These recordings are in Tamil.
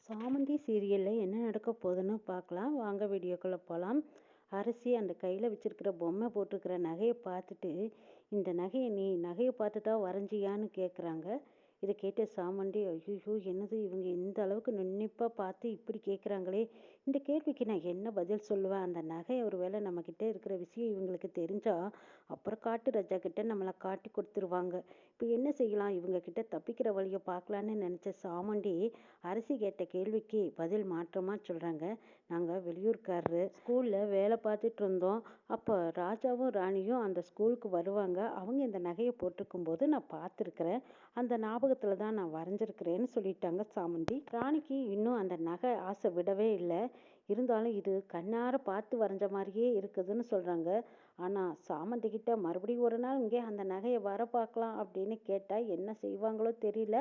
சாமந்தி சீரியலில் என்ன நடக்க போகுதுன்னு பார்க்கலாம் வாங்க. வீடியோக்குள்ளே போகலாம். அரசி அந்த கையில் வச்சிருக்கிற பொம்மை போட்டிருக்கிற நகையை பார்த்துட்டு, இந்த நகையை நீ நகையை பார்த்து தான் வரைஞ்சியான்னு கேட்குறாங்க. இதை கேட்ட சாமண்டி, ஐயோ என்னது இவங்க இந்த அளவுக்கு நுண்ணிப்பாக பார்த்து இப்படி கேட்குறாங்களே, இந்த கேள்விக்கு நான் என்ன பதில் சொல்லுவேன்? அந்த நகை ஒரு வேளை நம்மக்கிட்ட இருக்கிற விஷயம் இவங்களுக்கு தெரிஞ்சா அப்புறம் காட்டு ராஜா கிட்ட நம்மளை காட்டி கொடுத்துருவாங்க. இப்போ என்ன செய்யலாம்? இவங்க கிட்ட தப்பிக்கிற வழியை பார்க்கலான்னு நினச்ச சாமண்டி அரசி கேட்ட கேள்விக்கு பதில் மாற்றமாக சொல்கிறாங்க. நாங்கள் வெளியூர்காரரு, ஸ்கூலில் வேலை பார்த்துட்டு இருந்தோம். அப்போ ராஜாவும் ராணியும் அந்த ஸ்கூலுக்கு வருவாங்க. அவங்க இந்த நகையை போட்டிருக்கும் போது நான் பார்த்துருக்குறேன். அந்த ஞாபகத்தில் தான் நான் வரைஞ்சிருக்கிறேன்னு சொல்லிட்டாங்க சாமந்தி. ராணிக்கு இன்னும் அந்த நகை ஆசை விடவே இல்லை. இருந்தாலும் இது கண்ணார பார்த்து வரைஞ்ச மாதிரியே இருக்குதுன்னு சொல்கிறாங்க. ஆனால் சாமந்தி கிட்ட மறுபடியும் ஒரு நாள் இங்கே அந்த நகையை வர பார்க்கலாம் அப்படின்னு கேட்டால் என்ன செய்வாங்களோ தெரியல.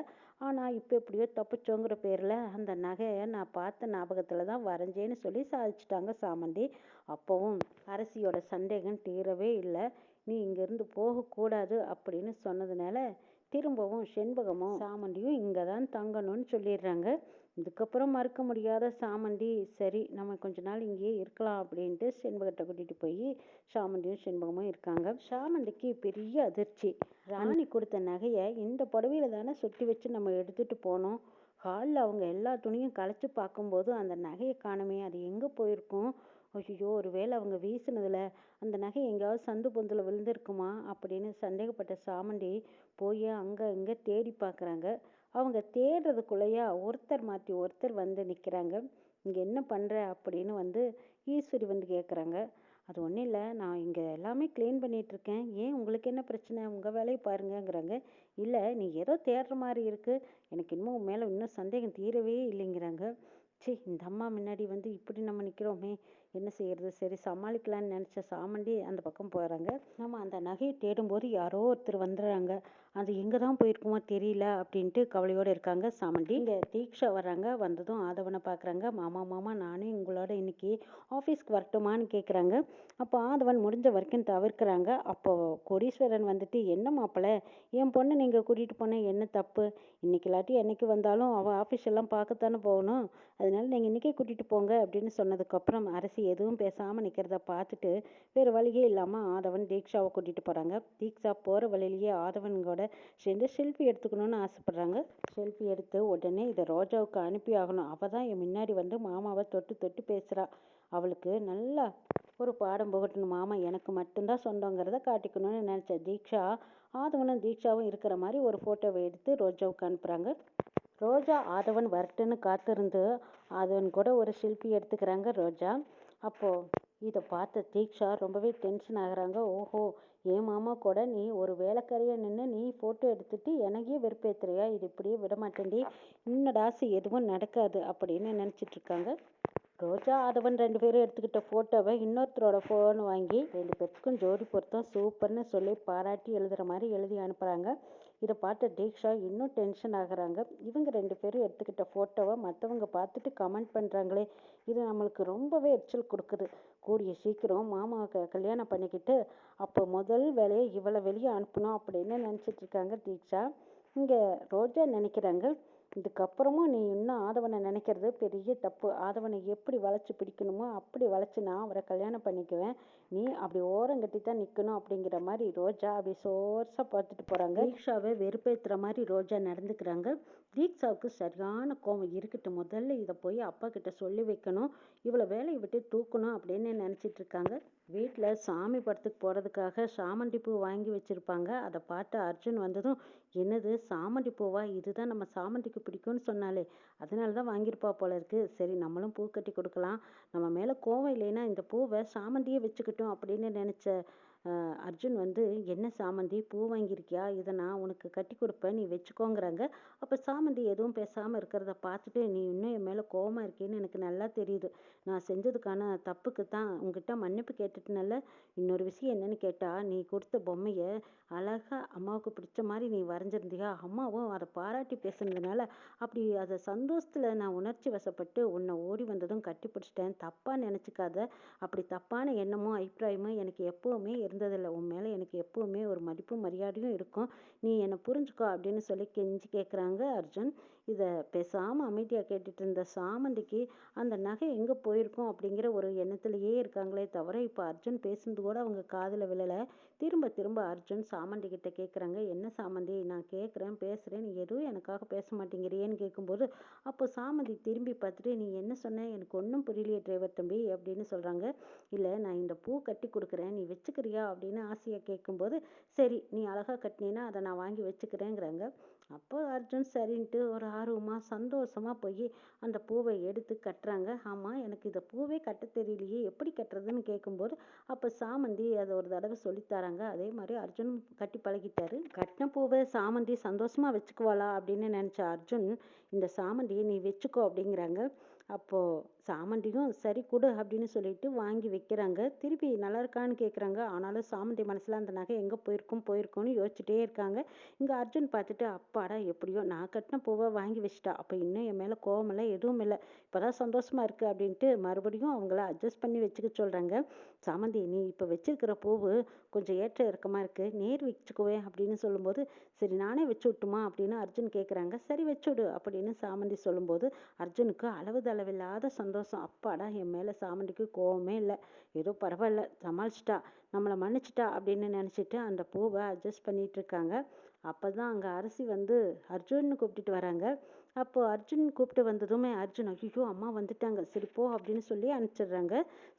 ஆனால் இப்போ எப்படியோ தப்பிச்சோங்கிற பேரில் அந்த நகையை நான் பார்த்த ஞாபகத்தில் தான் வரைஞ்சேன்னு சொல்லி சாதிச்சிட்டாங்க சாமந்தி. அப்போவும் அரசியோட சந்தேகம் தீரவே இல்லை. நீ இங்கேருந்து போகக்கூடாது அப்படின்னு சொன்னதுனால திரும்பவும் செண்பகமும் சாமந்தியும் இங்கே தான் தங்கணும்னு சொல்லிடுறாங்க. இதுக்கப்புறம் மறுக்க முடியாத சாமந்தி, சரி நம்ம கொஞ்ச நாள் இங்கேயே இருக்கலாம் அப்படின்ட்டு செண்பகத்தை கூட்டிகிட்டு போய் சாமந்தியும் செண்பகமும் இருக்காங்க. சாமந்திக்கு பெரிய அதிர்ச்சி. ராணி கொடுத்த நகையை இந்த புடவையில தானே சுற்றி வச்சு நம்ம எடுத்துகிட்டு போனோம். ஹாலில் அவங்க எல்லா துணியும் கலைச்சி பார்க்கும்போது அந்த நகையை காணுமே, அது எங்கே போயிருக்கும்? ஐயோ ஒரு வேளை அவங்க வீசினதில் அந்த நகை எங்கேயாவது சந்து பொந்தில் விழுந்திருக்குமா அப்படின்னு சந்தேகப்பட்ட சாமந்தி போய் அங்கே இங்கே தேடி பார்க்குறாங்க. அவங்க தேடுறதுக்குள்ளேயா ஒருத்தர் மாற்றி ஒருத்தர் வந்து நிற்கிறாங்க. இங்கே என்ன பண்ணுற அப்படின்னு வந்து ஈஸ்வரி வந்து கேட்குறாங்க. அது ஒன்றும் இல்லை, நான் இங்கே எல்லாமே க்ளீன் பண்ணிகிட்ருக்கேன். ஏன் உங்களுக்கு என்ன பிரச்சனை? உங்கள் வேலையை பாருங்கங்கிறாங்க. இல்லை நீ ஏதோ தேடுற மாதிரி இருக்குது, எனக்கு இன்னும் உன் மேலே இன்னும் சந்தேகம் தீரவே இல்லைங்கிறாங்க. சரி இந்த அம்மா முன்னாடி வந்து இப்படி நம்ம நிற்கிறோமே, என்ன செய்யறது? சரி சமாளிக்கலான்னு நினச்ச சாமண்டி அந்த பக்கம் போகிறாங்க. நம்ம அந்த நகையை தேடும்போது யாரோ ஒருத்தர் வந்துடுறாங்க. அது எங்கே தான் போயிருக்குமோ தெரியல அப்படின்ட்டு கவலையோடு இருக்காங்க சாமண்டி. இங்கே தீக்ஷா வர்றாங்க. வந்ததும் ஆதவனை பார்க்குறாங்க. மாமா மாமா நானே உங்களோட இன்னைக்கு ஆஃபீஸ்க்கு வரட்டுமான்னு கேட்குறாங்க. அப்போ ஆதவன் முடிஞ்ச வரைக்கும் தவிர்க்கிறாங்க. அப்போ கோடீஸ்வரன் வந்துட்டு, என்ன மாப்பிள்ளை, என் பொண்ணை நீங்கள் கூட்டிகிட்டு போனேன் என்ன தப்பு? இன்னைக்கு இல்லாட்டி என்னைக்கு வந்தாலும் அவள் ஆஃபீஸ் எல்லாம் பார்க்கத்தானே போகணும். அதனால நீங்கள் இன்றைக்கே கூட்டிகிட்டு போங்க அப்படின்னு சொன்னதுக்கப்புறம் அரசி எதுவும் பேசாமல் நிற்கிறத பார்த்துட்டு வேறு வழியே இல்லாமல் ஆதவன் தீக்ஷாவை கூட்டிகிட்டு போகிறாங்க. தீக்ஷா போகிற வழியிலேயே ஆதவனோட சேர்ந்து செல்ஃபி எடுத்துக்கணும்னு ஆசைப்பட்றாங்க. செல்ஃபி எடுத்து உடனே இதை ரோஜாவுக்கு அனுப்பி ஆகணும். அவள் தான் என் முன்னாடி வந்து மாமாவை தொட்டு தொட்டு பேசுகிறா. அவளுக்கு நல்லா ஒரு பாடம் புகட்டணும். மாமா எனக்கு மட்டும்தான் சொந்தங்கிறத காட்டிக்கணும்னு நினச்ச தீக்ஷா ஆதவனும் தீக்ஷாவும் இருக்கிற மாதிரி ஒரு ஃபோட்டோவை எடுத்து ரோஜாவுக்கு அனுப்புகிறாங்க. ரோஜா ஆதவன் வரட்டுன்னு காத்திருந்து ஆதவன் கூட ஒரு செல்ஃபி எடுத்துக்கிறாங்க ரோஜா. அப்போது இதை பார்த்த தீக்ஷா ரொம்பவே டென்ஷன் ஆகுறாங்க. ஓஹோ, என் மாமா கூட நீ ஒரு வேலைக்காரியாக நின்று நீ ஃபோட்டோ எடுத்துட்டு எனக்கே வெறுப்பேற்றுறியா? இது இப்படியே விட மாட்டேன்டி, இன்னோட ஆசை எதுவும் நடக்காது அப்படின்னு நினச்சிட்டு இருக்காங்க. ரோஜா ஆதவன் 2 பேரும் எடுத்துக்கிட்ட ஃபோட்டோவை இன்னொருத்தரோட ஃபோன் வாங்கி 2 பேர்த்துக்கும் ஜோடி பொருத்தம் சூப்பர்னு சொல்லி பாராட்டி எழுதுகிற மாதிரி எழுதி அனுப்புகிறாங்க. இதை பார்த்த தீக்ஷா இன்னும் டென்ஷன் ஆகுறாங்க. இவங்க 2 பேரும் எடுத்துக்கிட்ட ஃபோட்டோவை மற்றவங்க பார்த்துட்டு கமெண்ட் பண்ணுறாங்களே, இது நம்மளுக்கு ரொம்பவே எரிச்சல் கொடுக்குது. கூடிய சீக்கிரம் மாமாவை கல்யாணம் பண்ணிக்கிட்டு அப்போ முதல் வேலையை இவளை வெளியே அனுப்பணும் அப்படின்னு நினச்சிட்டு இருக்காங்க தீக்ஷா. இங்கே ரோஜா நினைக்கிறாங்க, இதுக்கப்புறமும் நீ இன்னும் ஆதவனை நினைக்கிறது பெரிய தப்பு. ஆதவனை எப்படி வளைச்சி பிடிக்கணுமோ அப்படி வளைச்சி நான் அவரை கல்யாணம் பண்ணிக்குவேன். நீ அப்படி ஓரங்கட்டி தான் நிற்கணும் அப்படிங்கிற மாதிரி ரோஜா அப்படி சோர்ஸாக பார்த்துட்டு போகிறாங்க. தீக்ஷாவை வெறுப்பேற்றுற மாதிரி ரோஜா நடந்துக்கிறாங்க. தீக்ஷாவுக்கு சரியான கோவம் இருக்கட்டும், முதல்ல இதை போய் அப்பா கிட்ட சொல்லி வைக்கணும், இவ்வளோ வேலையை விட்டு தூக்கணும் அப்படின்னு நினச்சிட்டு இருக்காங்க. வீட்டில் சாமி படத்துக்கு போகிறதுக்காக சாமந்தி பூ வாங்கி வச்சுருப்பாங்க. அதை பார்த்து அர்ஜுன் வந்ததும், என்னது சாமந்தி பூவா? இதுதான் நம்ம சாமந்திக்கு பிடிக்கும்னு சொன்னாலே, அதனால தான் வாங்கியிருப்பா போல இருக்குது. சரி நம்மளும் பூ கட்டி கொடுக்கலாம், நம்ம மேலே கோவம் இல்லைன்னா இந்த பூவை சாமந்தியே வச்சுக்கிட்டோம் அப்படின்னு நினச்ச அர்ஜுன் வந்து, என்ன சாமந்தி பூ வாங்கியிருக்கியா? இதை நான் உனக்கு கட்டி கொடுப்பேன், நீ வச்சுக்கோங்கிறாங்க. அப்போ சாமந்தி எதுவும் பேசாமல் இருக்கிறத பார்த்துட்டு, நீ இன்னும் என் மேலே கோவமாக இருக்கேன்னு எனக்கு நல்லா தெரியுது. நான் செஞ்சதுக்கான தப்புக்கு தான் உங்ககிட்ட மன்னிப்பு கேட்டுட்டுனால. இன்னொரு விஷயம் என்னன்னு கேட்டால், நீ கொடுத்த பொம்மையை அழகாக அம்மாவுக்கு பிடிச்ச மாதிரி நீ வரைஞ்சிருந்தியா? அம்மாவும் அதை பாராட்டி பேசுனதுனால அப்படி அதை சந்தோஷத்தில் நான் உணர்ச்சி வசப்பட்டு உன்னை ஓடி வந்ததும் கட்டி பிடிச்சிட்டேன். தப்பாக நினச்சிக்காத. அப்படி தப்பான எண்ணமோ அபிப்பிராயமோ எனக்கு எப்போவுமே இருந்ததில்லை. உன் மேலே எனக்கு எப்போவுமே ஒரு மதிப்பும் மரியாதையும் இருக்கும். நீ என்னை புரிஞ்சுக்கோ அப்படின்னு சொல்லி கெஞ்சி கேட்குறாங்க அர்ஜுன். இதை பேசாமல் அமைதியாக கேட்டுட்டு இருந்த சாமந்திக்கு அந்த நகை எங்கே போயிருக்கும் அப்படிங்கிற ஒரு எண்ணத்திலேயே இருக்காங்களே தவிர இப்போ அர்ஜுன் பேசுனது கூட அவங்க காதில் விழலை. திரும்ப திரும்ப அர்ஜுன் சாமந்தி கிட்ட கேட்குறாங்க, என்ன சாமந்தி, நான் கேட்குறேன் பேசுகிறேன், நீ எதுவும் எனக்காக பேச மாட்டேங்கிறியேன்னு கேட்கும்போது அப்போ சாமந்தி திரும்பி பார்த்துட்டு, நீ என்ன சொன்ன, எனக்கு ஒன்றும் புரியலையே டிரைவர் தம்பி அப்படின்னு சொல்கிறாங்க. இல்லை, நான் இந்த பூ கட்டி கொடுக்குறேன், நீ வச்சுக்கிறியா அப்படின்னு ஆசையாக கேட்கும்போது, சரி நீ அழகாக கட்டினீன்னா அதை நான் வாங்கி வச்சுக்கிறேங்கிறாங்க. அப்போ அர்ஜுன் சரின்ட்டு ஒரு ஆர்வமாக சந்தோஷமாக போய் அந்த பூவை எடுத்து கட்டுறாங்க. ஆமாம், எனக்கு இந்த பூவே கட்ட தெரியலையே, எப்படி கட்டுறதுன்னு கேட்கும்போது அப்போ சாமந்தி அதை ஒரு தடவை சொல்லித்தராங்க. அதே மாதிரி அர்ஜுன் கட்டி பழகிட்டாரு. கட்டின பூவை சாமந்தி சந்தோஷமாக வச்சுக்குவாளா அப்படின்னு நினச்ச அர்ஜுன், இந்த சாமந்தியை நீ வச்சுக்கோ அப்படிங்கிறாங்க. அப்போது சாமந்தியும் சரி கொடு அப்படின்னு சொல்லிட்டு வாங்கி வைக்கிறாங்க. திருப்பி நல்லா இருக்கான்னு கேட்குறாங்க. ஆனாலும் சாமந்தி மனசில் அந்த நகை எங்கே போயிருக்கும்னு யோசிச்சுட்டே இருக்காங்க. இங்கே அர்ஜுன் பார்த்துட்டு, அப்பாடா எப்படியோ நான் கட்டின பூவை வாங்கி வச்சிட்டா, அப்போ இன்னும் என் மேலே கோவமில்லை எதுவும் இல்லை, இப்போதான் சந்தோஷமாக இருக்குது அப்படின்ட்டு மறுபடியும் அவங்கள அட்ஜஸ்ட் பண்ணி வச்சுக்க சொல்கிறாங்க. சாமந்தி, நீ இப்போ வச்சிருக்கிற பூவு கொஞ்சம் ஏற்ற இறக்கமாக இருக்குது, நேர் வச்சுக்குவேன் அப்படின்னு சொல்லும்போது, சரி நானே வச்சு விட்டுமா அப்படின்னு அர்ஜுன் கேட்குறாங்க. சரி வச்சுடு அப்படின்னு சாமந்தி சொல்லும்போது அர்ஜுனுக்கு அளவில்லாத சந்தோஷம். அப்பாடா என் மேலே சாமந்திக்கு கோவமே இல்லை, ஏதோ பரவாயில்ல சமாளிச்சிட்டா, நம்மளை மன்னிச்சிட்டா அப்படின்னு நினச்சிட்டு அந்த பூவை அட்ஜஸ்ட் பண்ணிட்டு இருக்காங்க. அப்போ தான் அங்கே அரசி வந்து அர்ஜுன்னு கூப்பிட்டுட்டு வராங்க. அப்போது அர்ஜுன் கூப்பிட்டு வந்ததுமே அர்ஜுன், ஐயோ அம்மா வந்துட்டாங்க, சரி போ அப்படின்னு சொல்லி அனுப்பிச்சிடுறாங்க.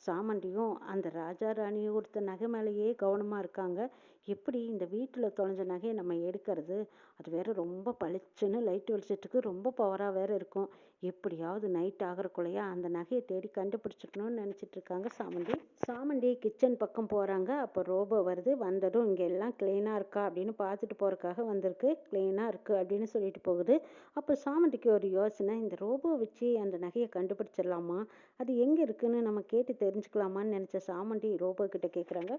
சாமந்தியும் அந்த ராஜா ராணி ஒருத்த நகை மேலேயே கவனமாக இருக்காங்க. எப்படி இந்த வீட்டில் தொலைஞ்ச நகையை நம்ம எடுக்கிறது, அது வேற ரொம்ப பளிச்சுன்னு லைட் வெளிச்சத்துக்கு ரொம்ப பவராக வேற இருக்கும், எப்படியாவது நைட் ஆகிறக்குள்ளையா அந்த நகையை தேடி கண்டுபிடிச்சிக்கணும்னு நினச்சிட்டு இருக்காங்க சாமந்தி கிச்சன் பக்கம் போகிறாங்க. அப்போ ரோபோ வருது. வந்ததும் இங்கே எல்லாம் க்ளீனாக இருக்கா அப்படின்னு பார்த்துட்டு போகிறதுக்காக வந்திருக்கு. க்ளீனாக இருக்குது அப்படின்னு சொல்லிட்டு போகுது. அப்போ சாமந்திக்கு ஒரு யோசனை, இந்த ரோபோ வச்சு அந்த நகையை கண்டுபிடிச்சிடலாமா, அது எங்கே இருக்குன்னு நம்ம கேட்டு தெரிஞ்சுக்கலாமான்னு நினச்ச சாமந்தி ரோபோ கிட்ட கேட்குறாங்க.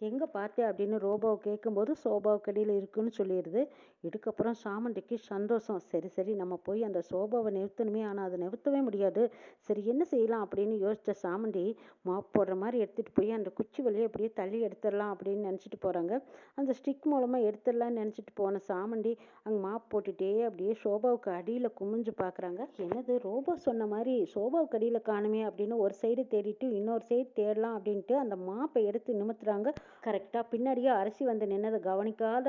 எங்கே பார்த்தேன் அப்படின்னு ரோபோவை கேட்கும்போது சோபாவுக்கு அடியில் இருக்குன்னு சொல்லிடுது. இதுக்கப்புறம் சாமந்திக்கு சந்தோஷம். சரி நம்ம போய் அந்த சோபாவை நிறுத்தணுமே, ஆனால் அதை நிறுத்தவே முடியாது, சரி என்ன செய்யலாம் அப்படின்னு யோசித்த சாமந்தி மாப் போடுற மாதிரி எடுத்துகிட்டு போய் அந்த குச்சி வழியை அப்படியே தள்ளி எடுத்துடலாம் அப்படின்னு நினச்சிட்டு போகிறாங்க. அந்த ஸ்டிக் மூலமாக எடுத்துடலான்னு நினச்சிட்டு போன சாமந்தி அங்கே மாப் போட்டுகிட்டே அப்படியே சோபாவுக்கு அடியில் குமிஞ்சு பார்க்குறாங்க. என்னது ரோபோ சொன்ன மாதிரி சோபாவுக்கு அடியில் காணுமே அப்படின்னு ஒரு சைடு தேடிட்டு இன்னொரு சைடு தேடலாம் அப்படின்ட்டு அந்த மாப்பை எடுத்து நிமித்துறாங்க. கரெக்டாக பின்னாடியே அரசி வந்து நின்னதை கவனிக்காத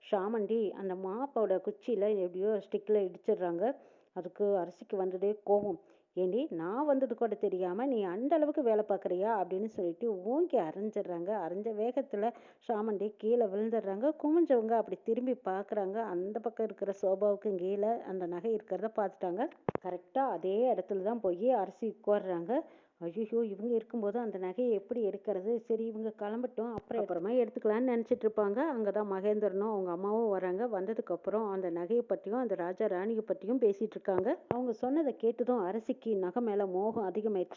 சாமந்தி அந்த மாப்போட குச்சியில் எப்படியோ ஸ்டிக்கில் இடிச்சிடுறாங்க. அதுக்கு அரசிக்கு வந்ததே கோபம். ஏண்டி, நான் வந்தது கூட தெரியாமல் நீ அந்த அளவுக்கு வேலை பார்க்குறியா அப்படின்னு சொல்லிட்டு ஓங்கி அரைஞ்சிடுறாங்க. அரைஞ்ச வேகத்தில் சாமந்தி கீழே விழுந்துடுறாங்க. குமிஞ்சவங்க அப்படி திரும்பி பார்க்குறாங்க. அந்த பக்கம் இருக்கிற சோபாவுக்கு கீழே அந்த நகை இருக்கிறத பார்த்துட்டாங்க. கரெக்டாக அதே இடத்துல தான் போய் அரசி உட்கார்றாங்க. ஐயோ, இவங்க இருக்கும்போது அந்த நகையை எப்படி எடுக்கிறது, சரி இவங்க கிளம்பட்டும் அப்புறமா எடுத்துக்கலான்னு நினச்சிட்டு இருப்பாங்க. அங்கே தான் மகேந்திரனும் அவங்க அம்மாவும் வராங்க. வந்ததுக்கப்புறம் அந்த நகையை பற்றியும் அந்த ராஜா ராணியை பற்றியும் பேசிகிட்டு இருக்காங்க. அவங்க சொன்னதை கேட்டதும் அரசிக்கு நகை மேலே மோகம் அதிகமாயிடுச்சு.